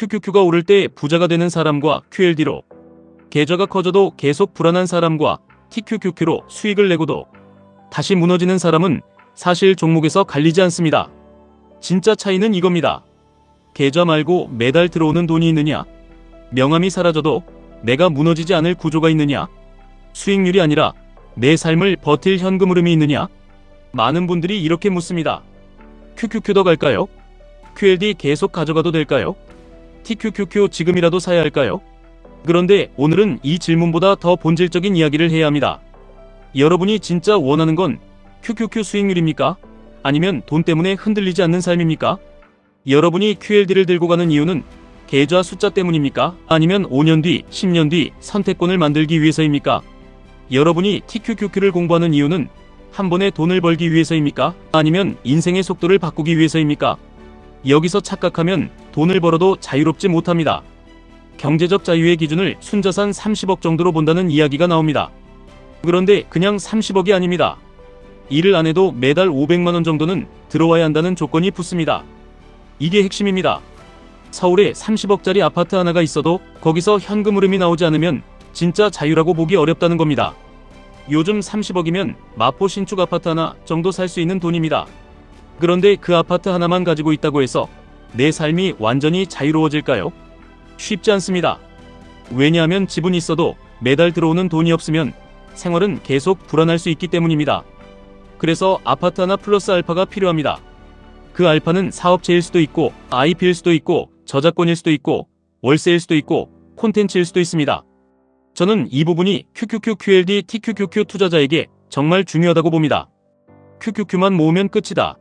QQQ가 오를 때 부자가 되는 사람과 QLD로, 계좌가 커져도 계속 불안한 사람과 TQQQ로 수익을 내고도 다시 무너지는 사람은 사실 종목에서 갈리지 않습니다. 진짜 차이는 이겁니다. 계좌 말고 매달 들어오는 돈이 있느냐? 명함이 사라져도 내가 무너지지 않을 구조가 있느냐? 수익률이 아니라 내 삶을 버틸 현금 흐름이 있느냐? 많은 분들이 이렇게 묻습니다. QQQ 더 갈까요? QLD 계속 가져가도 될까요? TQQQ 지금이라도 사야 할까요? 그런데 오늘은 이 질문보다 더 본질적인 이야기를 해야 합니다. 여러분이 진짜 원하는 건 QQQ 수익률입니까? 아니면 돈 때문에 흔들리지 않는 삶입니까? 여러분이 QLD를 들고 가는 이유는 계좌 숫자 때문입니까? 아니면 5년 뒤, 10년 뒤 선택권을 만들기 위해서입니까? 여러분이 TQQQ를 공부하는 이유는 한 번에 돈을 벌기 위해서입니까? 아니면 인생의 속도를 바꾸기 위해서입니까? 여기서 착각하면 돈을 벌어도 자유롭지 못합니다. 경제적 자유의 기준을 순자산 30억 정도로 본다는 이야기가 나옵니다. 그런데 그냥 30억이 아닙니다. 일을 안 해도 매달 500만원 정도는 들어와야 한다는 조건이 붙습니다. 이게 핵심입니다. 서울에 30억짜리 아파트 하나가 있어도 거기서 현금 흐름이 나오지 않으면 진짜 자유라고 보기 어렵다는 겁니다. 요즘 30억이면 마포 신축 아파트 하나 정도 살 수 있는 돈입니다. 그런데 그 아파트 하나만 가지고 있다고 해서 내 삶이 완전히 자유로워질까요? 쉽지 않습니다. 왜냐하면 집은 있어도 매달 들어오는 돈이 없으면 생활은 계속 불안할 수 있기 때문입니다. 그래서 아파트 하나 플러스 알파가 필요합니다. 그 알파는 사업체일 수도 있고 IP일 수도 있고 저작권일 수도 있고 월세일 수도 있고 콘텐츠일 수도 있습니다. 저는 이 부분이 QQQ, QLD, TQQQ 투자자에게 정말 중요하다고 봅니다. QQQ만 모으면 끝이다.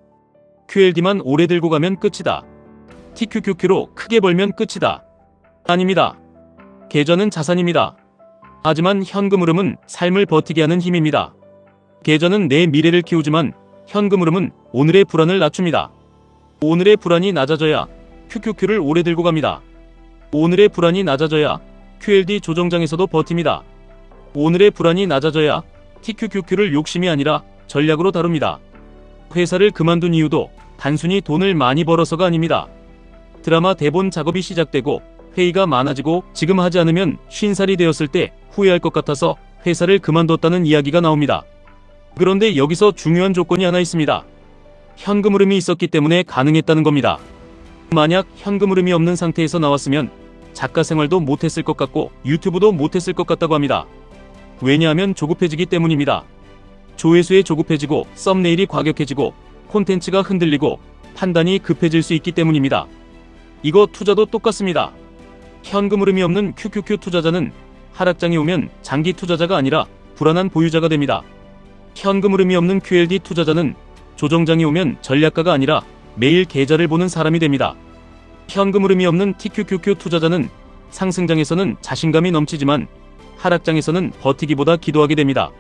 QLD만 오래 들고 가면 끝이다. TQQQ로 크게 벌면 끝이다. 아닙니다. 계좌는 자산입니다. 하지만 현금 흐름은 삶을 버티게 하는 힘입니다. 계좌는 내 미래를 키우지만 현금 흐름은 오늘의 불안을 낮춥니다. 오늘의 불안이 낮아져야 QQQ를 오래 들고 갑니다. 오늘의 불안이 낮아져야 QLD 조정장에서도 버팁니다. 오늘의 불안이 낮아져야 TQQQ를 욕심이 아니라 전략으로 다룹니다. 회사를 그만둔 이유도 단순히 돈을 많이 벌어서가 아닙니다. 드라마 대본 작업이 시작되고 회의가 많아지고 지금 하지 않으면 50살이 되었을 때 후회할 것 같아서 회사를 그만뒀다는 이야기가 나옵니다. 그런데 여기서 중요한 조건이 하나 있습니다. 현금 흐름이 있었기 때문에 가능했다는 겁니다. 만약 현금 흐름이 없는 상태에서 나왔으면 작가 생활도 못했을 것 같고 유튜브도 못했을 것 같다고 합니다. 왜냐하면 조급해지기 때문입니다. 조회수에 조급해지고 썸네일이 과격해지고 콘텐츠가 흔들리고 판단이 급해질 수 있기 때문입니다. 이거 투자도 똑같습니다. 현금 흐름이 없는 QQQ 투자자는 하락장이 오면 장기 투자자가 아니라 불안한 보유자가 됩니다. 현금 흐름이 없는 QLD 투자자는 조정장이 오면 전략가가 아니라 매일 계좌를 보는 사람이 됩니다. 현금 흐름이 없는 TQQQ 투자자는 상승장에서는 자신감이 넘치지만 하락장에서는 버티기보다 기도하게 됩니다.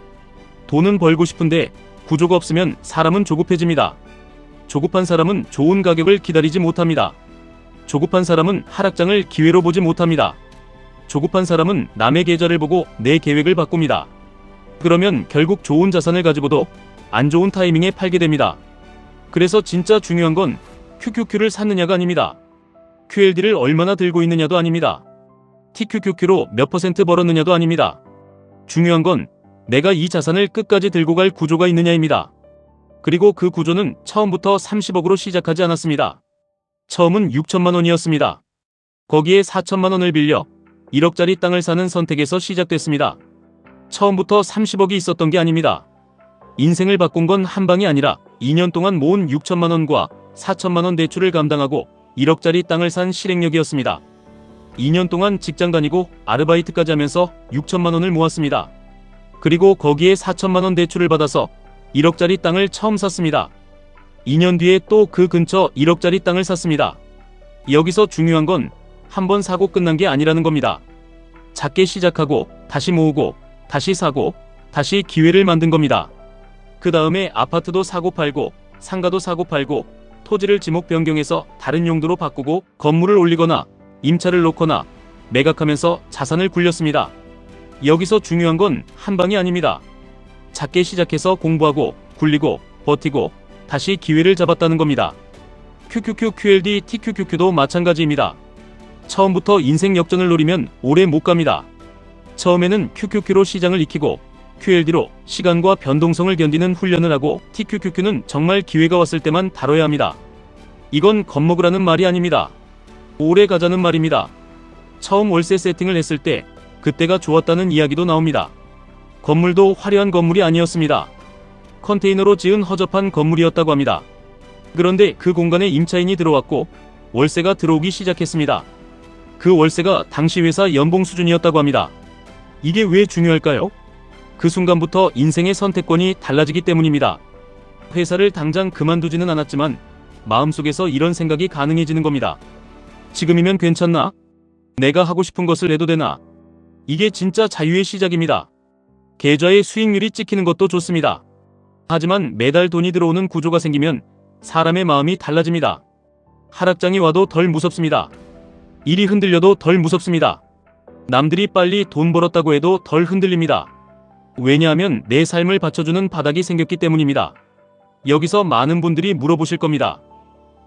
돈은 벌고 싶은데 구조가 없으면 사람은 조급해집니다. 조급한 사람은 좋은 가격을 기다리지 못합니다. 조급한 사람은 하락장을 기회로 보지 못합니다. 조급한 사람은 남의 계좌를 보고 내 계획을 바꿉니다. 그러면 결국 좋은 자산을 가지고도 안 좋은 타이밍에 팔게 됩니다. 그래서 진짜 중요한 건 QQQ를 샀느냐가 아닙니다. QLD를 얼마나 들고 있느냐도 아닙니다. TQQQ로 몇 % 벌었느냐도 아닙니다. 중요한 건 내가 이 자산을 끝까지 들고 갈 구조가 있느냐입니다. 그리고 그 구조는 처음부터 30억으로 시작하지 않았습니다. 처음은 6천만 원이었습니다. 거기에 4천만 원을 빌려 1억짜리 땅을 사는 선택에서 시작됐습니다. 처음부터 30억이 있었던 게 아닙니다. 인생을 바꾼 건 한 방이 아니라 2년 동안 모은 6천만 원과 4천만 원 대출을 감당하고 1억짜리 땅을 산 실행력이었습니다. 2년 동안 직장 다니고 아르바이트까지 하면서 6천만 원을 모았습니다. 그리고 거기에 4천만 원 대출을 받아서 1억짜리 땅을 처음 샀습니다. 2년 뒤에 또 그 근처 1억짜리 땅을 샀습니다. 여기서 중요한 건 한 번 사고 끝난 게 아니라는 겁니다. 작게 시작하고 다시 모으고 다시 사고 다시 기회를 만든 겁니다. 그 다음에 아파트도 사고 팔고 상가도 사고 팔고 토지를 지목 변경해서 다른 용도로 바꾸고 건물을 올리거나 임차를 놓거나 매각하면서 자산을 굴렸습니다. 여기서 중요한 건 한 방이 아닙니다. 작게 시작해서 공부하고 굴리고 버티고 다시 기회를 잡았다는 겁니다. QQQ, QLD, TQQQ도 마찬가지입니다. 처음부터 인생 역전을 노리면 오래 못 갑니다. 처음에는 QQQ로 시장을 익히고 QLD로 시간과 변동성을 견디는 훈련을 하고 TQQQ는 정말 기회가 왔을 때만 다뤄야 합니다. 이건 겁먹으라는 말이 아닙니다. 오래 가자는 말입니다. 처음 월세 세팅을 했을 때 그때가 좋았다는 이야기도 나옵니다. 건물도 화려한 건물이 아니었습니다. 컨테이너로 지은 허접한 건물이었다고 합니다. 그런데 그 공간에 임차인이 들어왔고 월세가 들어오기 시작했습니다. 그 월세가 당시 회사 연봉 수준이었다고 합니다. 이게 왜 중요할까요? 그 순간부터 인생의 선택권이 달라지기 때문입니다. 회사를 당장 그만두지는 않았지만 마음속에서 이런 생각이 가능해지는 겁니다. 지금이면 괜찮나? 내가 하고 싶은 것을 해도 되나? 이게 진짜 자유의 시작입니다. 계좌의 수익률이 찍히는 것도 좋습니다. 하지만 매달 돈이 들어오는 구조가 생기면 사람의 마음이 달라집니다. 하락장이 와도 덜 무섭습니다. 일이 흔들려도 덜 무섭습니다. 남들이 빨리 돈 벌었다고 해도 덜 흔들립니다. 왜냐하면 내 삶을 받쳐주는 바닥이 생겼기 때문입니다. 여기서 많은 분들이 물어보실 겁니다.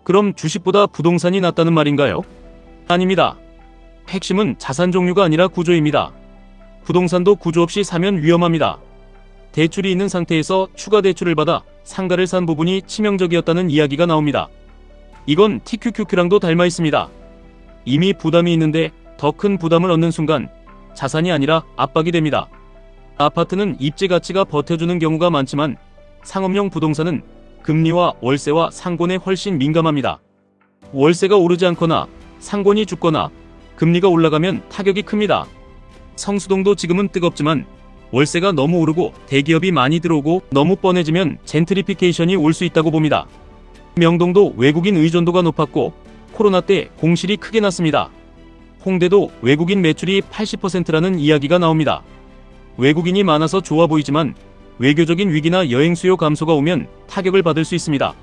그럼 주식보다 부동산이 낫다는 말인가요? 아닙니다. 핵심은 자산 종류가 아니라 구조입니다. 부동산도 구조 없이 사면 위험합니다. 대출이 있는 상태에서 추가 대출을 받아 상가를 산 부분이 치명적이었다는 이야기가 나옵니다. 이건 TQQQ랑도 닮아 있습니다. 이미 부담이 있는데 더 큰 부담을 얻는 순간 자산이 아니라 압박이 됩니다. 아파트는 입지 가치가 버텨주는 경우가 많지만 상업용 부동산은 금리와 월세와 상권에 훨씬 민감합니다. 월세가 오르지 않거나 상권이 죽거나 금리가 올라가면 타격이 큽니다. 성수동도 지금은 뜨겁지만 월세가 너무 오르고 대기업이 많이 들어오고 너무 뻔해지면 젠트리피케이션이 올 수 있다고 봅니다. 명동도 외국인 의존도가 높았고 코로나 때 공실이 크게 났습니다. 홍대도 외국인 매출이 80%라는 이야기가 나옵니다. 외국인이 많아서 좋아 보이지만 외교적인 위기나 여행 수요 감소가 오면 타격을 받을 수 있습니다.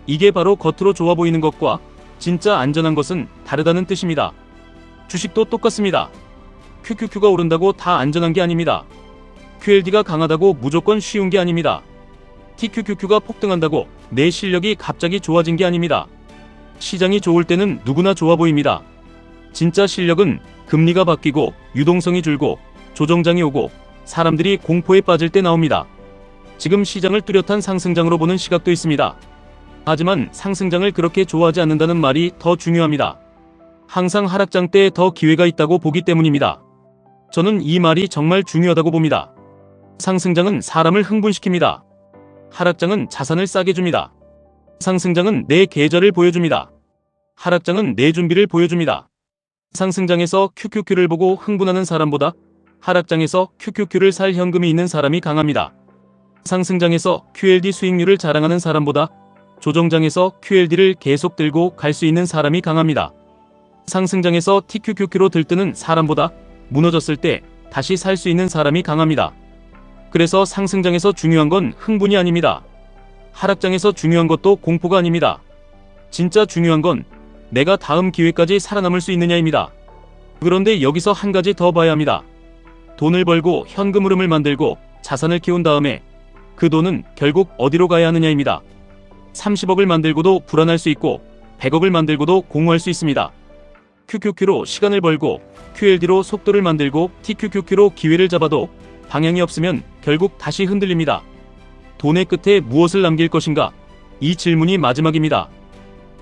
이게 바로 겉으로 좋아 보이는 것과 진짜 안전한 것은 다르다는 뜻입니다. 주식도 똑같습니다. QQQ가 오른다고 다 안전한 게 아닙니다. QLD가 강하다고 무조건 쉬운 게 아닙니다. TQQQ가 폭등한다고 내 실력이 갑자기 좋아진 게 아닙니다. 시장이 좋을 때는 누구나 좋아 보입니다. 진짜 실력은 금리가 바뀌고 유동성이 줄고 조정장이 오고 사람들이 공포에 빠질 때 나옵니다. 지금 시장을 뚜렷한 상승장으로 보는 시각도 있습니다. 하지만 상승장을 그렇게 좋아하지 않는다는 말이 더 중요합니다. 항상 하락장 때 더 기회가 있다고 보기 때문입니다. 저는 이 말이 정말 중요하다고 봅니다. 상승장은 사람을 흥분시킵니다. 하락장은 자산을 싸게 줍니다. 상승장은 내 계좌를 보여줍니다. 하락장은 내 준비를 보여줍니다. 상승장에서 QQQ를 보고 흥분하는 사람보다 하락장에서 QQQ를 살 현금이 있는 사람이 강합니다. 상승장에서 QLD 수익률을 자랑하는 사람보다 조정장에서 QLD를 계속 들고 갈 수 있는 사람이 강합니다. 상승장에서 TQQQ로 들뜨는 사람보다 무너졌을 때 다시 살 수 있는 사람이 강합니다. 그래서 상승장에서 중요한 건 흥분이 아닙니다. 하락장에서 중요한 것도 공포가 아닙니다. 진짜 중요한 건 내가 다음 기회까지 살아남을 수 있느냐입니다. 그런데 여기서 한 가지 더 봐야 합니다. 돈을 벌고 현금 흐름을 만들고 자산을 키운 다음에 그 돈은 결국 어디로 가야 하느냐입니다. 30억을 만들고도 불안할 수 있고 100억을 만들고도 공허할 수 있습니다. QQQ로 시간을 벌고 QLD로 속도를 만들고 TQQQ로 기회를 잡아도 방향이 없으면 결국 다시 흔들립니다. 돈의 끝에 무엇을 남길 것인가? 이 질문이 마지막입니다.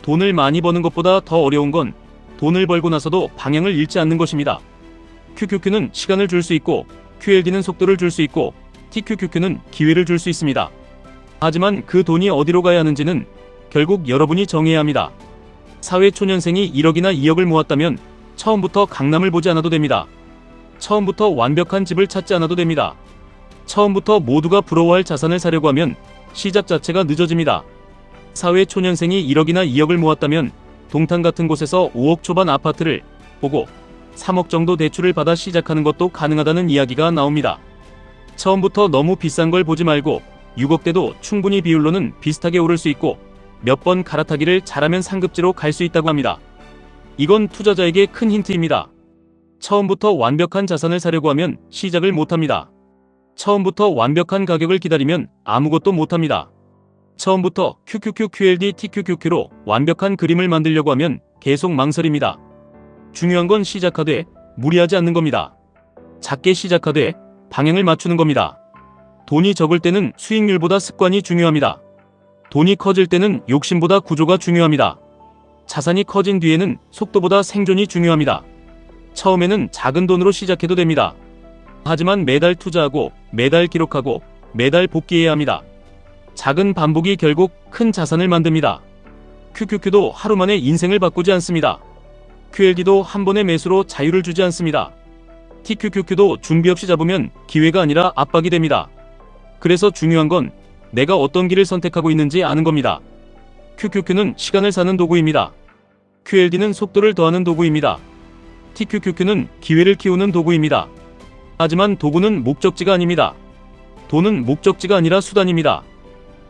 돈을 많이 버는 것보다 더 어려운 건 돈을 벌고 나서도 방향을 잃지 않는 것입니다. QQQ는 시간을 줄 수 있고 QLD는 속도를 줄 수 있고 TQQQ는 기회를 줄 수 있습니다. 하지만 그 돈이 어디로 가야 하는지는 결국 여러분이 정해야 합니다. 사회초년생이 1억이나 2억을 모았다면 처음부터 강남을 보지 않아도 됩니다. 처음부터 완벽한 집을 찾지 않아도 됩니다. 처음부터 모두가 부러워할 자산을 사려고 하면 시작 자체가 늦어집니다. 사회초년생이 1억이나 2억을 모았다면 동탄 같은 곳에서 5억 초반 아파트를 보고 3억 정도 대출을 받아 시작하는 것도 가능하다는 이야기가 나옵니다. 처음부터 너무 비싼 걸 보지 말고 6억대도 충분히 비율로는 비슷하게 오를 수 있고 몇 번 갈아타기를 잘하면 상급지로 갈 수 있다고 합니다. 이건 투자자에게 큰 힌트입니다. 처음부터 완벽한 자산을 사려고 하면 시작을 못합니다. 처음부터 완벽한 가격을 기다리면 아무것도 못합니다. 처음부터 QQQ, QLD, TQQQ로 완벽한 그림을 만들려고 하면 계속 망설입니다. 중요한 건 시작하되 무리하지 않는 겁니다. 작게 시작하되 방향을 맞추는 겁니다. 돈이 적을 때는 수익률보다 습관이 중요합니다. 돈이 커질 때는 욕심보다 구조가 중요합니다. 자산이 커진 뒤에는 속도보다 생존이 중요합니다. 처음에는 작은 돈으로 시작해도 됩니다. 하지만 매달 투자하고 매달 기록하고 매달 복귀해야 합니다. 작은 반복이 결국 큰 자산을 만듭니다. QQQ도 하루 만에 인생을 바꾸지 않습니다. QLD도 한 번의 매수로 자유를 주지 않습니다. TQQQ도 준비 없이 잡으면 기회가 아니라 압박이 됩니다. 그래서 중요한 건 내가 어떤 길을 선택하고 있는지 아는 겁니다. QQQ는 시간을 사는 도구입니다. QLD는 속도를 더하는 도구입니다. TQQQ는 기회를 키우는 도구입니다. 하지만 도구는 목적지가 아닙니다. 돈은 목적지가 아니라 수단입니다.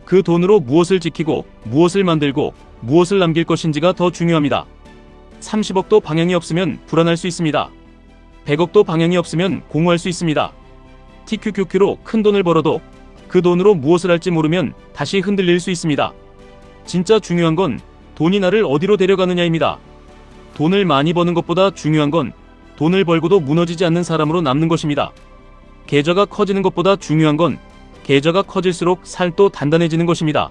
그 돈으로 무엇을 지키고 무엇을 만들고 무엇을 남길 것인지가 더 중요합니다. 30억도 방향이 없으면 불안할 수 있습니다. 100억도 방향이 없으면 공허할 수 있습니다. TQQQ로 큰 돈을 벌어도 그 돈으로 무엇을 할지 모르면 다시 흔들릴 수 있습니다. 진짜 중요한 건 돈이 나를 어디로 데려가느냐입니다. 돈을 많이 버는 것보다 중요한 건 돈을 벌고도 무너지지 않는 사람으로 남는 것입니다. 계좌가 커지는 것보다 중요한 건 계좌가 커질수록 살도 단단해지는 것입니다.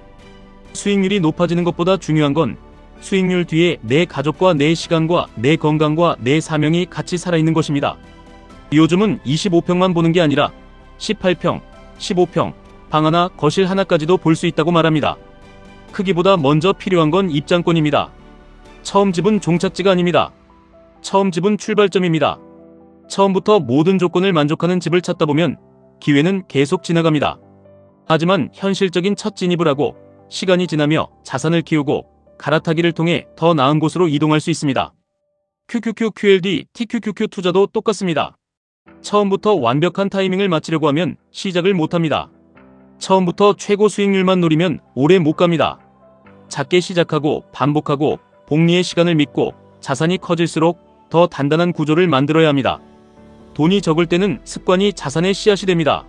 수익률이 높아지는 것보다 중요한 건 수익률 뒤에 내 가족과 내 시간과 내 건강과 내 사명이 같이 살아있는 것입니다. 요즘은 25평만 보는 게 아니라 18평, 15평, 방 하나, 거실 하나까지도 볼 수 있다고 말합니다. 크기보다 먼저 필요한 건 입장권입니다. 처음 집은 종착지가 아닙니다. 처음 집은 출발점입니다. 처음부터 모든 조건을 만족하는 집을 찾다 보면 기회는 계속 지나갑니다. 하지만 현실적인 첫 진입을 하고 시간이 지나며 자산을 키우고 갈아타기를 통해 더 나은 곳으로 이동할 수 있습니다. QQQ, QLD, TQQQ 투자도 똑같습니다. 처음부터 완벽한 타이밍을 맞추려고 하면 시작을 못합니다. 처음부터 최고 수익률만 노리면 오래 못 갑니다. 작게 시작하고 반복하고 복리의 시간을 믿고 자산이 커질수록 더 단단한 구조를 만들어야 합니다. 돈이 적을 때는 습관이 자산의 씨앗이 됩니다.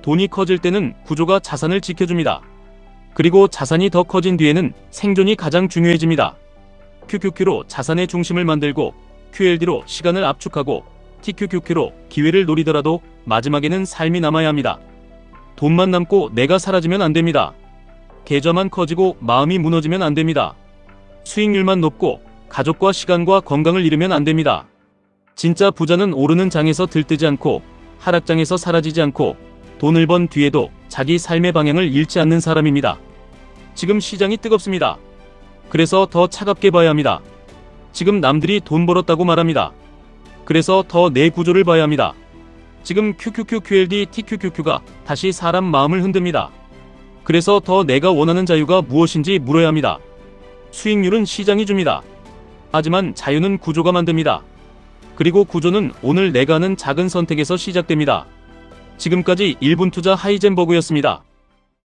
돈이 커질 때는 구조가 자산을 지켜줍니다. 그리고 자산이 더 커진 뒤에는 생존이 가장 중요해집니다. QQQ로 자산의 중심을 만들고 QLD로 시간을 압축하고 TQQQ로 기회를 노리더라도 마지막에는 삶이 남아야 합니다. 돈만 남고 내가 사라지면 안 됩니다. 계좌만 커지고 마음이 무너지면 안 됩니다. 수익률만 높고 가족과 시간과 건강을 잃으면 안 됩니다. 진짜 부자는 오르는 장에서 들뜨지 않고 하락장에서 사라지지 않고 돈을 번 뒤에도 자기 삶의 방향을 잃지 않는 사람입니다. 지금 시장이 뜨겁습니다. 그래서 더 차갑게 봐야 합니다. 지금 남들이 돈 벌었다고 말합니다. 그래서 더 내 구조를 봐야 합니다. 지금 QQQ, QLD, TQQQ가 다시 사람 마음을 흔듭니다. 그래서 더 내가 원하는 자유가 무엇인지 물어야 합니다. 수익률은 시장이 줍니다. 하지만 자유는 구조가 만듭니다. 그리고 구조는 오늘 내가 하는 작은 선택에서 시작됩니다. 지금까지 1분 투자 하이젠버그였습니다.